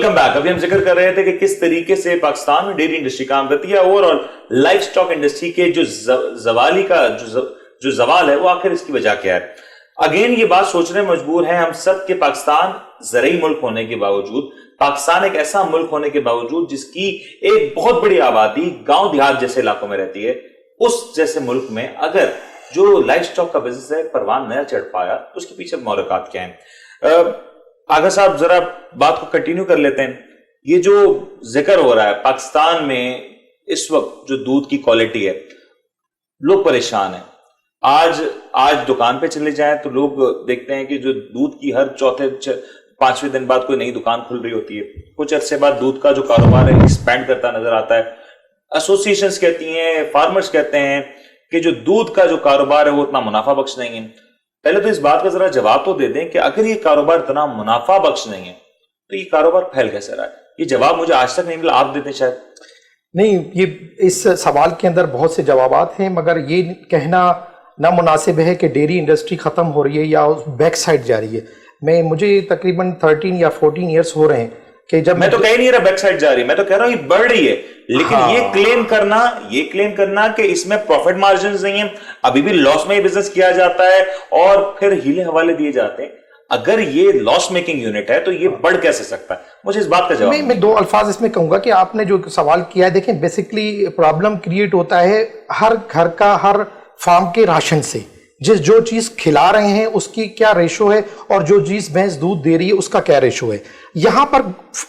Welcome back. अभी हम जिक्र कर रहे थे कि किस तरीके से पाकिस्तान में डेयरी इंडस्ट्री काम करती है, ओवरऑल लाइफ स्टॉक इंडस्ट्री के जो जवाली का जो जवाल है वो आखिर इसकी वजह क्या है। अगेन ये बात सोचने मजबूर है हम सब कि पाकिस्तान ज़रई मुल्क होने के बावजूद, पाकिस्तान एक ऐसा मुल्क होने के बावजूद जिसकी एक बहुत बड़ी आबादी गांव देहात जैसे इलाकों में रहती है, उस जैसे मुल्क में अगर जो लाइफ स्टॉक का बिजनेस है परवान नया चढ़ पाया तो उसके पीछे मोहलकात क्या है। आगा साहब जरा बात को कंटिन्यू कर लेते हैं। ये जो जिक्र हो रहा है पाकिस्तान में इस वक्त जो दूध की क्वालिटी है, लोग परेशान हैं। आज दुकान पे चले जाएं तो लोग देखते हैं कि जो दूध की हर चौथे पांचवें दिन बाद कोई नई दुकान खुल रही होती है। कुछ अरसे बाद दूध का जो कारोबार है एक्सपैंड करता नजर आता है। एसोसिएशंस कहती हैं, फार्मर्स कहते हैं कि जो दूध का जो कारोबार है वो उतना मुनाफा बख्श नहीं है। पहले तो इस बात का जरा जवाब तो दे दें कि अगर ये कारोबार इतना मुनाफा बख्श नहीं है तो ये कारोबार फैल कैसे रहा है। ये जवाब मुझे आज तक नहीं मिला, आप देते शायद। नहीं, ये इस सवाल के अंदर बहुत से जवाबात हैं, मगर ये कहना नामुनासिब है कि डेयरी इंडस्ट्री खत्म हो रही है या बैक साइड जा रही है। मुझे तकरीबन 13 या 14 ईयर्स हो रहे हैं कि जब मैं तो कह नहीं रहा बैक साइड जा रही है, मैं तो कह रहा हूं ये बढ़ रही है। लेकिन हाँ। ये क्लेम करना कि इसमें प्रॉफिट मार्जिन नहीं है, अभी भी लॉस में बिजनेस किया जाता है और फिर हीले हवाले दिए जाते हैं। अगर ये लॉस मेकिंग यूनिट है तो ये बढ़ कैसे सकता है, मुझे इस बात का जवाब। मैं दो अल्फाज इसमें कहूंगा कि आपने जो सवाल किया है, देखें बेसिकली प्रॉब्लम क्रिएट होता है हर घर का, हर फार्म के राशन से। जो चीज खिला रहे हैं उसकी क्या रेशो है और जो चीज भैंस दूध दे रही है उसका क्या रेशो है। यहां पर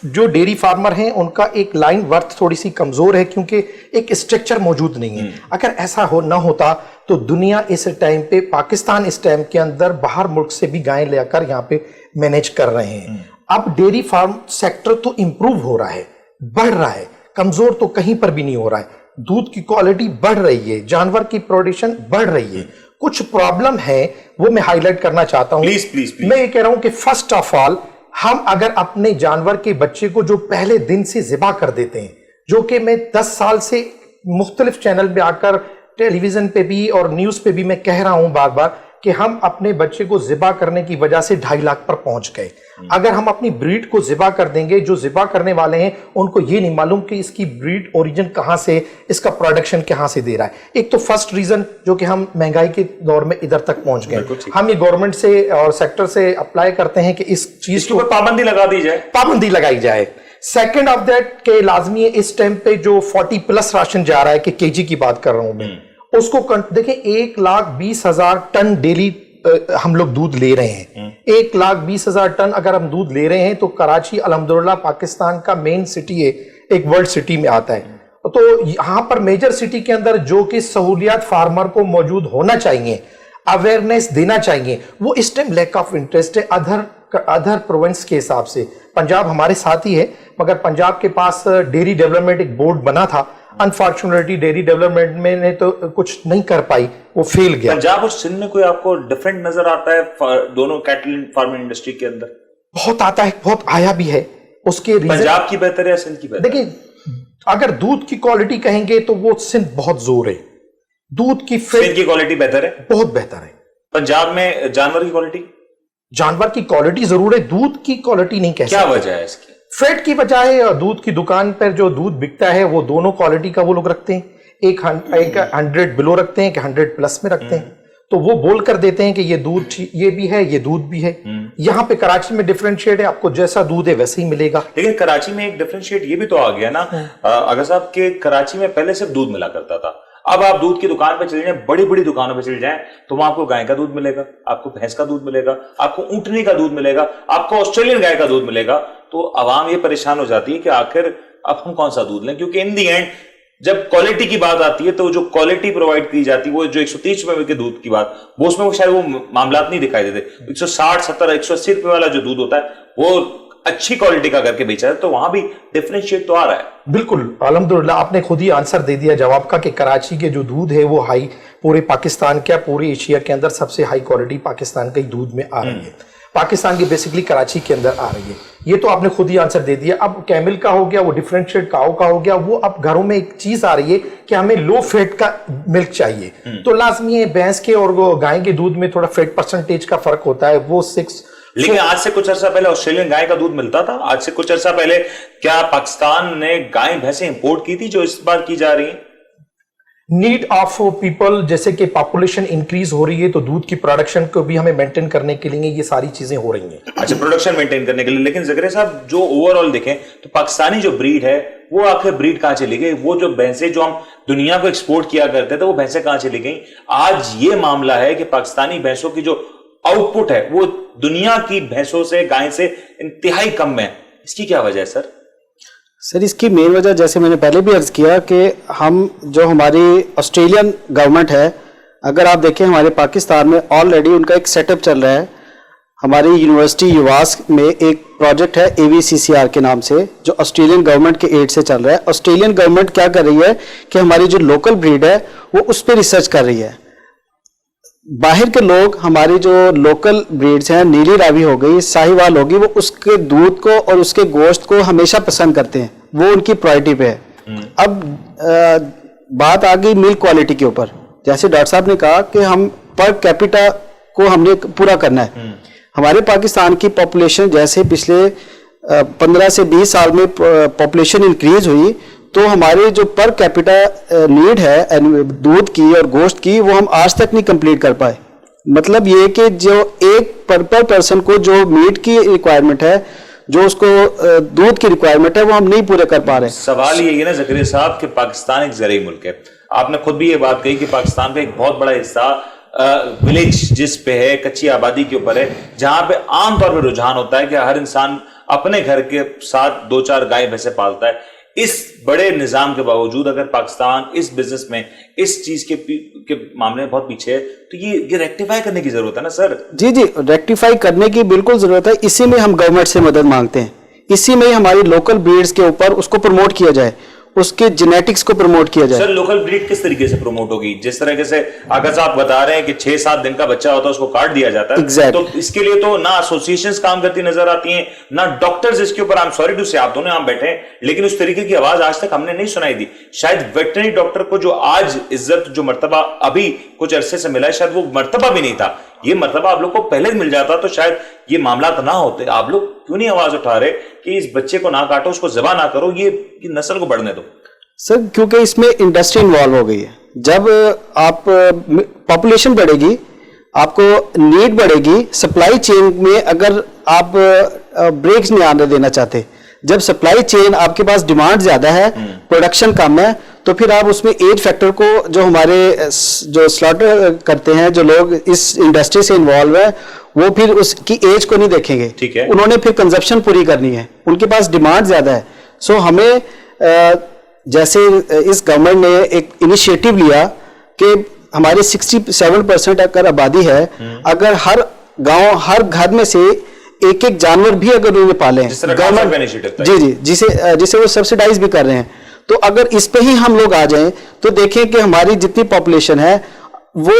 जो डेयरी फार्मर हैं उनका एक लाइन वर्थ थोड़ी सी कमजोर है क्योंकि एक स्ट्रक्चर मौजूद नहीं है। अगर ऐसा ना होता तो दुनिया इस टाइम पे, पाकिस्तान इस टाइम के अंदर बाहर मुल्क से भी गायें लेकर यहाँ पे मैनेज कर रहे हैं। अब डेयरी फार्म सेक्टर तो इंप्रूव हो रहा है, बढ़ रहा है, कमजोर तो कहीं पर भी नहीं हो रहा है। दूध की क्वालिटी बढ़ रही है, जानवर की प्रोडक्शन बढ़ रही है। कुछ प्रॉब्लम है वो मैं हाईलाइट करना चाहता हूं। प्लीज। मैं ये कह रहा हूं कि फर्स्ट ऑफ ऑल हम अगर अपने जानवर के बच्चे को जो पहले दिन से ज़िबा कर देते हैं, जो कि मैं 10 साल से मुख्तलिफ चैनल पे आकर टेलीविजन पे भी और न्यूज पे भी मैं कह रहा हूं बार बार कि हम अपने बच्चे को ज़िबा करने की वजह से 2.5 लाख पर पहुंच गए। अगर हम अपनी ब्रीड को ज़िबा कर देंगे, जो ज़िबा करने वाले हैं उनको ये नहीं मालूम कि इसकी ब्रीड ओरिजिन कहां से, इसका प्रोडक्शन कहां से दे रहा है। एक तो फर्स्ट रीजन जो कि हम महंगाई के दौर में इधर तक पहुंच गए। हम ये गवर्नमेंट से और सेक्टर से अप्लाई करते हैं कि इस चीज को पाबंदी लगा दी जाए, पाबंदी लगाई जाए। सेकेंड ऑफ दैट के लाजमी है इस टाइम पे जो 40+ राशन जा रहा है, कि केजी की बात कर रहा हूं मैं, उसको देखें 1,20,000 टन डेली हम लोग दूध ले रहे हैं। 1,20,000 टन अगर हम दूध ले रहे हैं तो कराची अल्हम्दुलिल्लाह पाकिस्तान का मेन सिटी है, एक वर्ल्ड सिटी में आता है। तो यहां पर मेजर सिटी के अंदर जो कि सहूलियात फार्मर को मौजूद होना चाहिए, अवेयरनेस देना चाहिए, वो इस टाइम लैक ऑफ इंटरेस्ट है अदर प्रोविंस के हिसाब से। पंजाब हमारे साथ ही है, मगर पंजाब के पास डेयरी डेवलपमेंट एक बोर्ड बना था। अनफॉर्चुनेटली डेयरी डेवलपमेंट में ने तो कुछ नहीं कर पाई, वो फेल गया। पंजाब और सिंध में कोई आपको डिफरेंट नजर आता है दोनों कैटल फार्मिंग इंडस्ट्री के अंदर? बहुत आता है, बहुत आया भी है। उसके पंजाब की बेहतर है या सिंध की बेहतर? देखिए, अगर दूध की क्वालिटी कहेंगे तो वो सिंध बहुत जोर है। दूध की सिंध की क्वालिटी बेहतर है, बहुत बेहतर है। पंजाब में जानवर की क्वालिटी, जानवर की क्वालिटी जरूर है, दूध की क्वालिटी नहीं कह सकते। क्या वजह है इसकी? फैट की वजह है। दूध की दुकान पर जो दूध बिकता है वो दोनों क्वालिटी का वो लोग रखते हैं, एक 100 बिलो रखते हैं, एक 100+ में रखते हैं। तो वो बोल कर देते हैं कि ये दूध ये भी है, ये दूध भी है। यहाँ पे कराची में डिफरेंशिएट है, आपको जैसा दूध है वैसे ही मिलेगा। लेकिन कराची में एक डिफरेंशिएट ये भी तो आ गया ना अगर साहब के कराची में पहले सिर्फ दूध मिला करता था। अब आप दूध की दुकान पे चले जाएं, बड़ी बड़ी दुकानों पे चले जाएं, तो वहां आपको गाय का दूध मिलेगा, आपको भैंस का दूध मिलेगा, आपको ऊंटनी का दूध मिलेगा, आपको ऑस्ट्रेलियन गाय का दूध मिलेगा। तो आवाम ये परेशान हो जाती है कि आखिर अब हम कौन सा दूध लें, क्योंकि इन दी एंड जब क्वालिटी की बात आती है तो जो क्वालिटी प्रोवाइड की जाती है, वो जो 130 रुपए के दूध की बात, वो उसमें वो शायद वो मामला नहीं दिखाई देते। 160, 70, 180 रुपए वाला जो दूध होता है वो अच्छी क्वालिटी का करके बेचा है, तो वहां भी डिफरेंशिएट तो आ रहा है। बिल्कुल, अल्हम्दुलिल्लाह आपने खुद ही आंसर दे दिया जवाब का कि कराची के जो दूध है वो हाई, पूरे पाकिस्तान क्या पूरे एशिया के अंदर सबसे हाई क्वालिटी पाकिस्तान के दूध में आ रही है। पाकिस्तान की बेसिकली कराची के अंदर आ रही है, ये तो आपने खुद ही आंसर दे दिया। अब कैमल का हो गया, वो डिफरेंशिएट काऊ का हो गया, वो अब घरों में एक चीज आ रही है कि हमें लो फैट का मिल्क चाहिए। तो लाजमी है भैंस के और गाय के दूध में थोड़ा फैट परसेंटेज का फर्क होता है, वो लेकिन आज से कुछ अर्सा पहले ऑस्ट्रेलियन गाय का दूध मिलता था। आज से कुछ अर्सा पहले क्या पाकिस्तान ने गाय भैंसें इंपोर्ट की थी जो इस बार की जा रही है? नीड ऑफ पीपल, जैसे कि पॉपुलेशन इंक्रीज हो रही है तो दूध की प्रोडक्शन को भी हमें मेंटेन करने के लिए ये सारी चीजें हो रही हैं। अच्छा, प्रोडक्शन मेंटेन करने के लिए। लेकिन ज़करिया साहब, जो ओवरऑल देखें तो पाकिस्तानी जो ब्रीड है वो आखिर ब्रीड कहां चली गई? वो जो भैंसें जो हम दुनिया को एक्सपोर्ट किया करते थे वो भैंसें कहां चली गई? आज ये मामला है कि पाकिस्तानी भैंसों की जो आउटपुट है वो दुनिया की भैंसों से, गाय से इंतहाई कम है। इसकी क्या वजह है सर? सर, इसकी मेन वजह, जैसे मैंने पहले भी अर्ज किया, कि हम जो हमारी ऑस्ट्रेलियन गवर्नमेंट है, अगर आप देखें हमारे पाकिस्तान में ऑलरेडी उनका एक सेटअप चल रहा है। हमारी यूनिवर्सिटी युवास में एक प्रोजेक्ट है AVCCR के नाम से, जो ऑस्ट्रेलियन गवर्नमेंट के एड से चल रहा है। ऑस्ट्रेलियन गवर्नमेंट क्या कर रही है कि हमारी जो लोकल ब्रीड है वो उस पर रिसर्च कर रही है। बाहर के लोग हमारी जो लोकल ब्रीड्स हैं, नीली रावी हो गई, साहिवाल होगी, वो उसके दूध को और उसके गोश्त को हमेशा पसंद करते हैं, वो उनकी प्रायोरिटी पे है। अब बात आ गई मिल्क क्वालिटी के ऊपर। जैसे डॉक्टर साहब ने कहा कि हम पर कैपिटा को हमने पूरा करना है। हमारे पाकिस्तान की पॉपुलेशन जैसे पिछले 15 से 20 साल में पॉपुलेशन इंक्रीज हुई, तो हमारे जो पर कैपिटा नीड है दूध की और गोश्त की, वो हम आज तक नहीं कंप्लीट कर पाए। मतलब ये कि जो एक पर पर्सन को जो मीट की रिक्वायरमेंट है, जो उसको दूध की रिक्वायरमेंट है, वो हम नहीं पूरे कर पा रहे। सवाल ये है ना ज़करिया साहब कि पाकिस्तान एक ज़रूरी मुल्क है। आपने खुद भी ये बात कही कि पाकिस्तान का एक बहुत बड़ा हिस्सा विलेज जिस पे है, कच्ची आबादी के ऊपर है, जहां पे आमतौर पर रुझान होता है कि हर इंसान अपने घर के साथ 2-4 गाय भैंसे पालता है। इस बड़े निजाम के बावजूद अगर पाकिस्तान इस बिजनेस में, इस चीज के मामले में बहुत पीछे है, तो ये रेक्टिफाई करने की जरूरत है ना सर? जी जी, रेक्टिफाई करने की बिल्कुल जरूरत है। इसी में हम गवर्नमेंट से मदद मांगते हैं। इसी में हमारी लोकल ब्रीड्स के ऊपर उसको प्रमोट किया जाए, उसके जेनेटिक्स को प्रमोट किया जाए। सर, लोकल ब्रीड किस तरीके से प्रमोट होगी? जिस तरीके से अगर आप बता रहे हैं कि 6-7 दिन का बच्चा होता है उसको काट दिया जाता है, exactly. तो इसके लिए तो ना एसोसिएशंस काम करती नजर आती हैं, ना डॉक्टर्स इसके ऊपर। आई एम सॉरी टू से, आप दोनों यहां बैठे हैं, लेकिन उस तरीके की आवाज आज तक हमने नहीं सुनाई दी। शायद वेटरनरी डॉक्टर को जो आज इज्जत, जो मर्तबा अभी कुछ अरसे से मिला है, शायद वो मर्तबा भी नहीं था। ये मर्तबा आप लोग को पहले मिल जाता तो शायद ये मामला ना होते। आप लोग क्यों नहीं आवाज उठा रहे कि इस बच्चे को ना काटो, उसको ज़बा ना करो, ये नस्ल को बढ़ने दो? सर, क्योंकि इसमें इंडस्ट्री इन्वॉल्व हो गई है। जब आप पॉपुलेशन बढ़ेगी, आपको नीड बढ़ेगी, सप्लाई चेन में अगर आप ब्रेक्स नहीं आने देना चाहते, जब सप्लाई चेन आपके पास डिमांड ज्यादा है, प्रोडक्शन कम है, तो फिर आप उसमें एज फैक्टर को, जो हमारे जो स्लॉटर करते हैं, जो लोग इस इंडस्ट्री से इन्वॉल्व है, वो फिर उसकी एज को नहीं देखेंगे। ठीक है, उन्होंने फिर कंजप्शन पूरी करनी है, उनके पास डिमांड ज्यादा है। सो हमें जैसे इस गवर्नमेंट ने एक इनिशिएटिव लिया कि हमारे 67% अगर आबादी है, अगर हर गांव, हर घर में से एक एक जानवर भी अगर उन्हें पाले, गवर्नमेंट जी जी जिसे वो सब्सिडाइज भी कर रहे हैं, तो अगर इस पे ही हम लोग आ जाएं तो देखें कि हमारी जितनी पॉपुलेशन है वो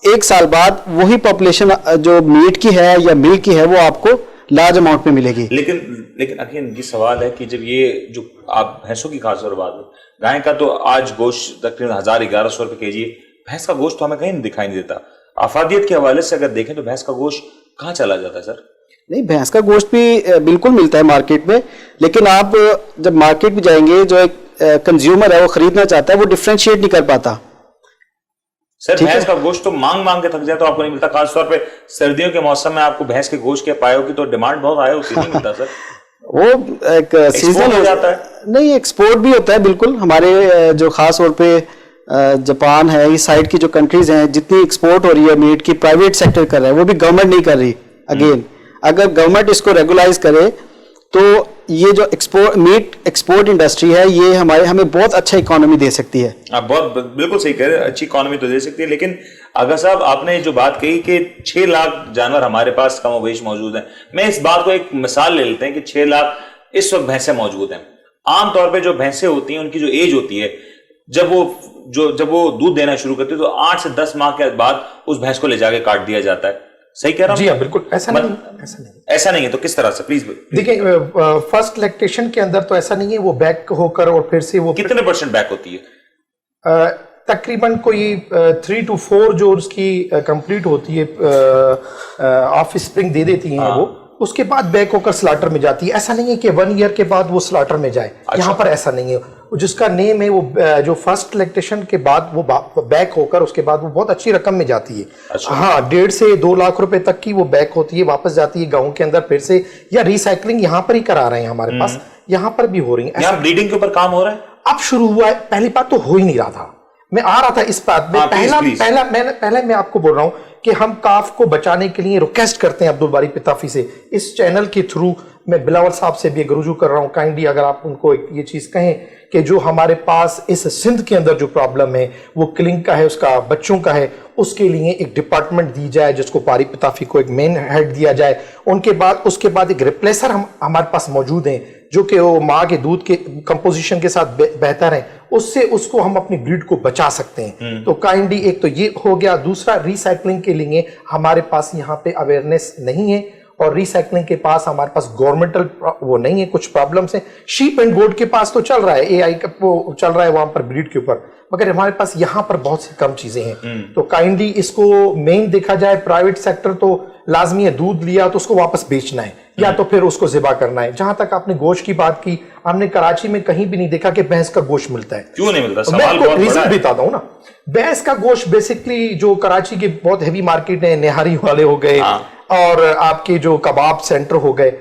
1 साल बाद वही पॉपुलेशन जो मीट की है या मिल्क की है वो आपको लार्ज अमाउंट में मिलेगी। लेकिन अगेन ये सवाल है कि जब ये जो आप भैंसों की खास तौर बात है, गाय का तो आज गोश्त तकरीबन 1000-1100 रुपए केजी है, भैंस का गोश्त तो हमें कहीं दिखाई नहीं देता। आफादियत के हवाले से अगर देखें तो भैंस का गोश्त कहाँ चला जाता है सर? नहीं, भैंस का गोश्त भी बिल्कुल मिलता है मार्केट में, लेकिन आप जब मार्केट में जाएंगे, जो एक कंज्यूमर है वो खरीदना चाहता है, वो डिफ्रेंशिएट नहीं कर पाता। सर, भैंस का गोश्त तो मांग के थक जाए तो आपको नहीं मिलता। खासतौर पे सर्दियों के मौसम में आपको भैंस के गोश्त के पाए होगी तो डिमांड बहुत हाई होती, नहीं मिलता सर? वो एक सीजन हो जाता है। नहीं, एक्सपोर्ट भी होता है बिल्कुल। हमारे जो खास तौर पे जापान है, इस साइड की जो कंट्रीज हैं, जितनी एक्सपोर्ट हो रही है मीट की, प्राइवेट सेक्टर कर रहा है, वो भी गवर्नमेंट नहीं कर रही। अगेन, अगर गवर्नमेंट इसको रेगुलाइज करे तो ये जो मीट एक्सपोर्ट इंडस्ट्री है, ये हमें बहुत अच्छा इकोनॉमी दे सकती है। आप बहुत बिल्कुल सही कह रहे हैं, अच्छी इकोनॉमी तो दे सकती है। लेकिन अगर साहब आपने जो बात कही कि 6 लाख जानवर हमारे पास कमोबेश मौजूद हैं, मैं इस बात को एक मिसाल ले लेते हैं कि 6 लाख इस वक्त भैंसें मौजूद हैं। आमतौर पे जो भैंसें होती हैं उनकी जो एज होती है, जब वो दूध देना शुरू करती है तो 8 से 10 माह के बाद उस भैंस को ले जाके काट दिया जाता है। सही कह रहा हूं? जी हाँ, बिल्कुल। ऐसा नहीं है। तो किस तरह से, प्लीज देखिए, फर्स्ट लैक्टेशन के अंदर तो ऐसा नहीं है, वो बैक होकर और फिर से वो कितने % बैक होती है? तकरीबन कोई 3 to 4 जो उसकी कंप्लीट होती है ऑफ स्प्रिंग दे देती हैं वो, उसके बाद बैक होकर स्लाटर में जाती है। ऐसा नहीं है कि 1 ईयर के बाद वो स्लाटर में जाए, यहाँ पर ऐसा नहीं है। जिसका नेम है वो जो फर्स्ट लैक्टेशन के बाद वो बैक होकर उसके बाद वो बहुत अच्छी रकम में जाती है। हाँ, 1.5 से 2 लाख रुपए तक की वो बैक होती है, वापस जाती है गाँव के अंदर फिर से, या रिसाइकलिंग यहाँ पर ही करा रहे हैं हमारे पास, यहाँ पर भी हो रही है। यहाँ ब्रीडिंग के ऊपर काम हो रहा है, अब शुरू हुआ है। पहली बात तो हो ही नहीं रहा था, मैं आ रहा था इस बात में। पहले मैं आपको बोल रहा हूं कि हम काफ को बचाने के लिए रिक्वेस्ट करते हैं अब्दुल बारी पिताफी से, इस चैनल के थ्रू मैं बिलावल साहब से भी रुजू कर रहा हूं, काइंडली अगर आप उनको ये चीज कहें कि जो हमारे पास इस सिंध के अंदर जो प्रॉब्लम है वो किलिंग का है, उसका बच्चों का है, उसके लिए एक डिपार्टमेंट दी जाए जिसको पारी पिताफी को एक मेन हेड दिया जाए। उसके बाद एक रिप्लेसर हमारे पास मौजूद है जो कि वो माँ के दूध के कंपोजिशन के साथ बेहतर है, उससे उसको हम अपनी ब्रीड को बचा सकते हैं। तो काइंडली एक तो ये हो गया। दूसरा, रिसाइकलिंग के लिए हमारे पास यहाँ पे अवेयरनेस नहीं है, और रिसाइकलिंग के पास हमारे पास गवर्नमेंटल वो नहीं है, कुछ प्रॉब्लम्स हैं। शीप एंड गोट के पास तो चल रहा है, एआई का वो चल रहा है वहां पर ब्रीड के ऊपर, मगर हमारे पास यहाँ पर बहुत सी कम चीजें हैं। तो काइंडली इसको मेन देखा जाए, प्राइवेट सेक्टर तो लाजमी है, दूध लिया तो उसको वापस बेचना है या तो फिर उसको ज़िबा करना है। जहां तक आपने गोश्त की बात की, हमने कराची में कहीं भी नहीं देखा कि भैंस का गोश्त मिलता है। क्यों नहीं मिलता? मैं आपको रीजन बताता हूँ ना। भैंस का गोश्त बेसिकली जो कराची के बहुत हैवी मार्केट है, निहारी वाले हो गए और आपके जो कबाब सेंटर हो गए,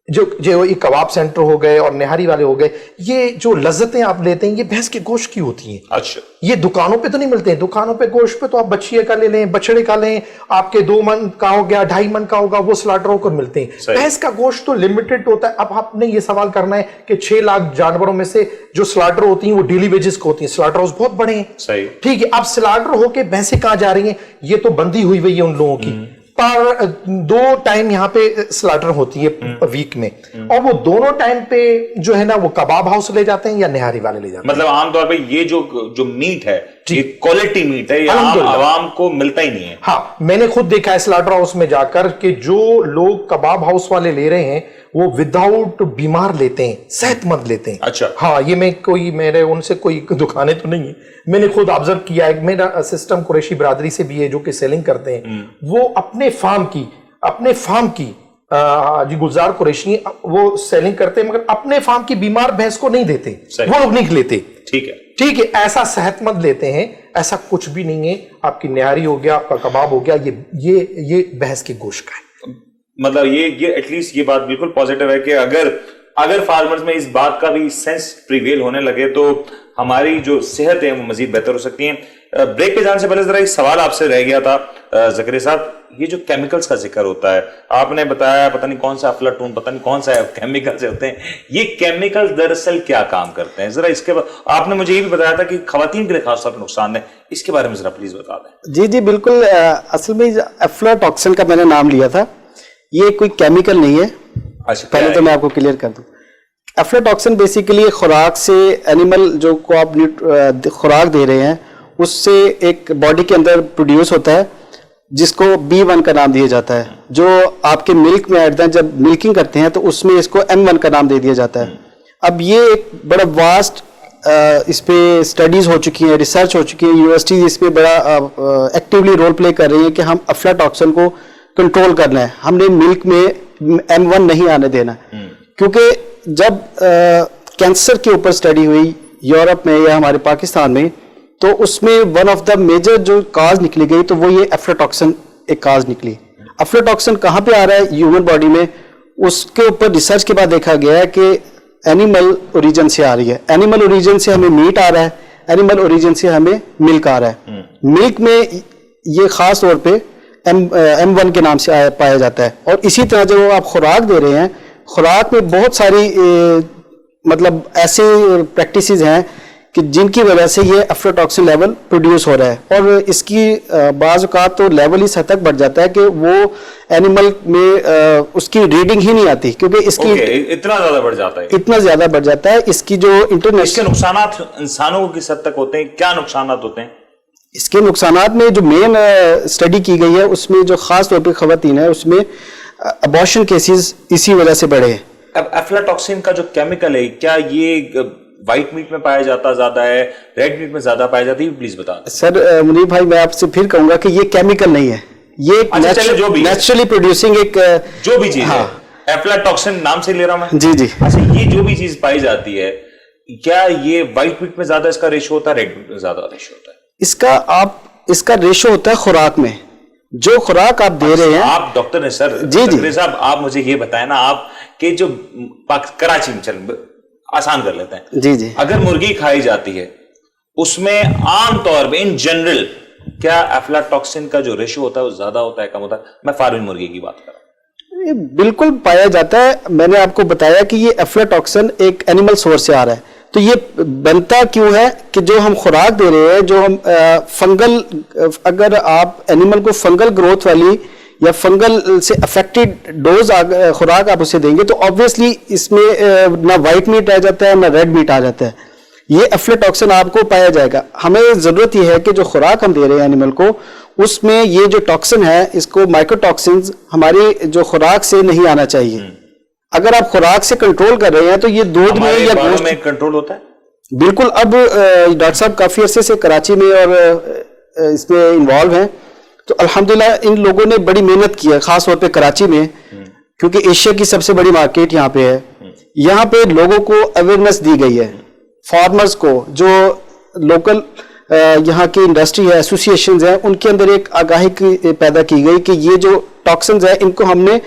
जो ये कबाब सेंटर हो गए और निहारी वाले हो गए, ये जो लज्जतें आप लेते हैं ये भैंस के गोश्त की होती हैं। अच्छा, ये दुकानों पे तो नहीं मिलते हैं। दुकानों पे गोश्त पे तो आप बछिए का ले लें, बछड़े का लें, आपके 2 मन का हो गया, 2.5 मन का होगा, वो स्लाटर होकर मिलते हैं। भैंस का गोश्त तो लिमिटेड होता है। अब आपने ये सवाल करना है कि 6 लाख जानवरों में से जो स्लाटर होती हैं वो डेली वेजेस को होती हैं, स्लाटर हाउस बहुत बड़े हैं, सही, ठीक है। अब स्लाटर होके भैंसें कहाँ जा रही हैं? ये तो बंदी हुई है उन लोगों की, पर 2 टाइम यहाँ पे स्लाटर होती है वीक में, और वो दोनों टाइम पे जो है ना वो कबाब हाउस ले जाते हैं या निहारी वाले ले जाते हैं। मतलब आमतौर पे ये जो मीट है ये क्वालिटी मीट है, ये आवाम को मिलता ही नहीं है। हाँ, मैंने खुद देखा है स्लाटर हाउस में जाकर कि जो लोग कबाब हाउस वाले ले रहे हैं वो विदाउट बीमार लेते हैं, सेहतमंद लेते हैं। अच्छा, हाँ, ये मेरे उनसे कोई दुकानें तो नहीं है, मैंने खुद ऑब्जर्व किया है। मेरा सिस्टम कुरैशी बरादरी से भी है जो कि सेलिंग करते हैं, वो अपने फार्म की जी गुलजार कुरैशी वो सेलिंग करते हैं, मगर अपने फार्म की बीमार भैंस को नहीं देते, वो लोग नहीं लेते। ठीक है, ऐसा सेहतमंद लेते हैं। ऐसा कुछ भी नहीं है। आपकी निहारी हो गया, आपका कबाब हो गया, ये भैंस के गोश्त का है। मतलब ये एटलीस्ट ये बात बिल्कुल पॉजिटिव है कि अगर फार्मर्स में इस बात का भी सेंस प्रिवेल होने लगे तो हमारी जो सेहत है वो मजीद बेहतर हो सकती है। ब्रेक पे जाने से पहले जरा एक सवाल आपसे रह गया था ज़करिया साहब, ये जो केमिकल्स का जिक्र होता है, आपने बताया पता नहीं कौन सा अफलाटून, पता नहीं कौन सा केमिकल्स होते हैं, ये केमिकल्स दरअसल क्या काम करते हैं? जरा इसके बाद आपने मुझे ये भी बताया था कि खवातीन के लिए खासतौर पर नुकसान है, इसके बारे में जरा प्लीज बता दें। जी बिल्कुल, असल में अफ्लाटॉक्सिन का मैंने नाम लिया था, ये कोई केमिकल नहीं है। अच्छा, पहले तो मैं आपको क्लियर कर दूं, अफ्लाटॉक्सिन बेसिकली खुराक से, एनिमल जो को आप खुराक दे रहे हैं उससे एक बॉडी के अंदर प्रोड्यूस होता है जिसको B1 का नाम दिया जाता है, जो आपके मिल्क में ऐड है, जब मिल्किंग करते हैं तो उसमें इसको M1 का नाम दे दिया जाता है। अब ये एक बड़ा वास्ट इस पे स्टडीज हो चुकी हैं, रिसर्च हो चुकी है, यूनिवर्सिटीज इस पे बड़ा एक्टिवली रोल प्ले कर रही हैं कि हम अफ्लाटॉक्सिन को कंट्रोल करना है, हमने मिल्क में M1 नहीं आने देना, क्योंकि जब कैंसर के ऊपर स्टडी हुई यूरोप में या हमारे पाकिस्तान में, तो उसमें वन ऑफ द मेजर जो काज निकली गई तो वो ये अफ्लाटॉक्सिन एक काज निकली। अफ्लाटॉक्सिन कहाँ पे आ रहा है ह्यूमन बॉडी में, उसके ऊपर रिसर्च के बाद देखा गया है कि एनिमल ओरिजिन से आ रही है। एनिमल ओरिजिन से हमें मीट आ रहा है, एनिमल ओरिजिन से हमें मिल्क आ रहा है। मिल्क में ये खास तौर पे M1 के नाम से पाया जाता है। और इसी तरह जब आप खुराक दे रहे हैं, खुराक में बहुत सारी मतलब ऐसे प्रैक्टिसेस हैं कि जिनकी वजह से ये अफ्लाटॉक्सिन लेवल प्रोड्यूस हो रहा है, और इसकी बाज़ औक़ात तो लेवल इस हद तक बढ़ जाता है कि वो एनिमल में उसकी रीडिंग ही नहीं आती, क्योंकि इसकी इतना ज़्यादा बढ़ जाता है। इसकी जो इंटरनेशनल, इसके नुकसानात इंसानों को किस हद तक होते हैं, क्या नुकसानात होते हैं? इसके नुकसानात में जो मेन स्टडी की गई है उसमें जो खास तौर पर खवातीन है उसमें अबॉर्शन केसेस इसी वजह से बढ़े हैं। अब अफ्लाटॉक्सिन का जो केमिकल है, क्या ये व्हाइट मीट में पाया जाता ज्यादा है, रेड मीट में ज्यादा पाया जाती है, प्लीज बता दें। सर मुनीर भाई, मैं आपसे फिर कहूंगा कि ये केमिकल नहीं है, ये नेचुरली प्रोड्यूसिंग एक जो भी चीज है, एफ्लाटॉक्सिन नाम से ले रहा हूं मैं। जी जी। अच्छा, ये जो भी चीज पाई जाती है, क्या ये व्हाइट मीट में ज्यादा इसका रेशो होता है, रेड मीट में ज्यादा रेशो होता है? इसका रेशो होता है खुराक में, जो खुराक आप दे रहे हैं। आप डॉक्टर हैं सर, जी जी साहब, आप मुझे ये बताएं ना, आप के जो कराची में, चल आसान कर लेते हैं, जी जी, अगर मुर्गी खाई जाती है उसमें आमतौर पर इन जनरल क्या एफ्लाटॉक्सिन का जो रेशो होता है वो ज्यादा होता है, कम होता है? मैं फार्मिंग मुर्गी की बात कर रहा हूं। ये बिल्कुल पाया जाता है। मैंने आपको बताया कि ये एफ्लाटॉक्सिन एक एनिमल सोर्स से आ रहा है। तो ये बनता क्यों है कि जो हम खुराक दे रहे हैं, जो हम फंगल, अगर आप एनिमल को फंगल ग्रोथ वाली या फंगल से अफेक्टेड डोज खुराक आप उसे देंगे, तो ऑब्वियसली इसमें ना व्हाइट मीट आ जाता है ना रेड मीट आ जाता है। ये एफ्लाटॉक्सिन आपको पाया जाएगा। हमें जरूरत यह है कि जो खुराक हम दे रहे हैं एनिमल को, उसमें ये जो टॉक्सिन है, इसको माइक्रोटॉक्सिन्स हमारी जो खुराक से नहीं आना चाहिए। अगर आप खुराक से कंट्रोल कर रहे हैं तो ये दूध में या गोश्त में कंट्रोल होता है। बिल्कुल। अब डॉक्टर साहब काफी अरसे से कराची में और इसमें इन्वॉल्व हैं, तो अल्हम्दुलिल्लाह इन लोगों ने बड़ी मेहनत की है, खास तौर पे कराची में, क्योंकि एशिया की सबसे बड़ी मार्केट यहाँ पे है। यहाँ पे लोगों को अवेयरनेस दी गई है, फार्मर्स को, जो लोकल यहाँ की इंडस्ट्री है, एसोसिएशंस हैं, उनके अंदर एक आगाही पैदा की गई कि ये जो टॉक्सिन्स है इनको हमने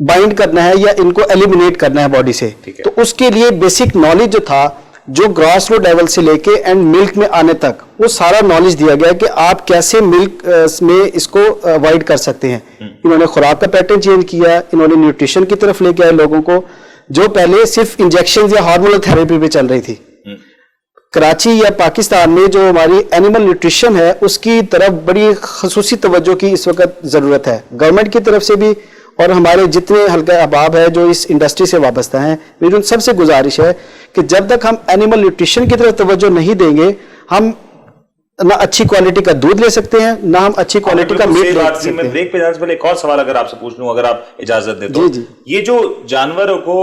बाइंड करना है या इनको एलिमिनेट करना है बॉडी से। तो उसके लिए बेसिक नॉलेज जो था, जो ग्रास रूट लेवल से लेके एंड मिल्क में आने तक, वो सारा नॉलेज दिया गया कि आप कैसे मिल्क में इसको अवॉइड कर सकते हैं। इन्होंने खुराक का पैटर्न चेंज किया, इन्होंने न्यूट्रिशन की तरफ लेके आए लोगों को, जो पहले सिर्फ इंजेक्शन या हार्मोनल थेरेपी पे चल रही थी। कराची या पाकिस्तान में जो हमारी एनिमल न्यूट्रिशन है, उसकी तरफ बड़ी खसूसी तवज्जो की इस वक्त जरूरत है, गवर्नमेंट की तरफ से भी और हमारे जितने हल्का अहबाब है जो इस इंडस्ट्री से वाबस्ता हैं। मेरी उन सबसे गुजारिश है कि जब तक हम एनिमल न्यूट्रिशन की तरफ तवज्जो नहीं देंगे, हम ना अच्छी क्वालिटी का दूध ले सकते हैं, ना हम अच्छी क्वालिटी का मीट ले सकते हैं। मैं ब्रेक पे जाने से पहले एक और सवाल अगर आपसे पूछ लूं, अगर आप इजाजत दें तो। जी जी। ये जो जानवरों को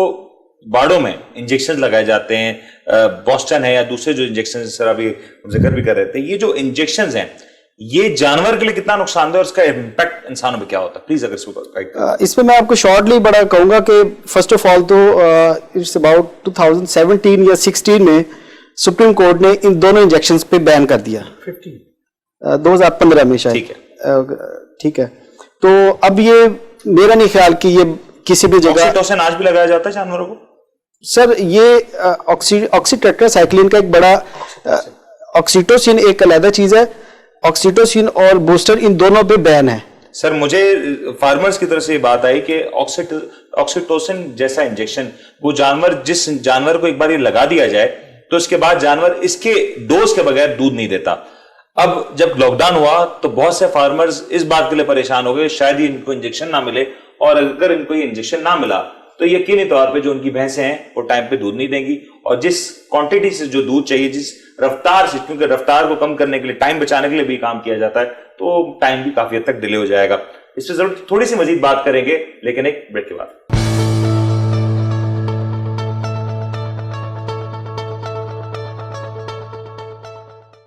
बाड़ों में इंजेक्शन लगाए जाते हैं, बॉस्टन है या दूसरे जो इंजेक्शन सर अभी जिक्र भी कर रहे थे, ये जो इंजेक्शन हैं, ये जानवर के लिए कितना नुकसानदेह और इसका इम्पैक्ट इंसानों पे क्या होता है? प्लीज अगर इसमें मैं आपको शॉर्टली बड़ा कहूंगा कि फर्स्ट ऑफ ऑल तो इट्स अबाउट 2017 या 16 में सुप्रीम कोर्ट ने इन दोनों इंजेक्शंस पे बैन कर दिया। 2015 में शायद। ठीक है। तो अब ये मेरा नहीं ख्याल कि ये किसी भी जगह ऑक्सीटोसिन आज भी लगाया जाता है जानवरों को। सर ये ऑक्सीटेट्रासाइक्लिन का एक बड़ा, ऑक्सीटोसिन एक अलग चीज है, ऑक्सीटोसिन और बूस्टर इन दोनों पे बैन है। सर मुझे फार्मर्स की तरफ से ये बात आई कि ऑक्सीटोसिन जैसा इंजेक्शन, वो जानवर, जिस जानवर को एक बार ये लगा दिया जाए तो उसके बाद जानवर इसके डोज के बगैर दूध नहीं देता। अब जब लॉकडाउन हुआ तो बहुत से फार्मर्स इस बात के लिए परेशान हो गए शायद ही इनको इंजेक्शन ना मिले, और अगर इनको ये इंजेक्शन ना मिला तो यकीनी तौर पे जो उनकी भैंसें हैं वो टाइम पे दूध नहीं देंगी, और जिस क्वांटिटी से जो दूध चाहिए, जिस रफ्तार से, क्योंकि रफ्तार को कम करने के लिए, टाइम बचाने के लिए भी काम किया जाता है, तो टाइम भी काफी हद तक डिले हो जाएगा। इस पर जरूर थोड़ी सी मजीद बात करेंगे, लेकिन एक ब्रेक के बाद।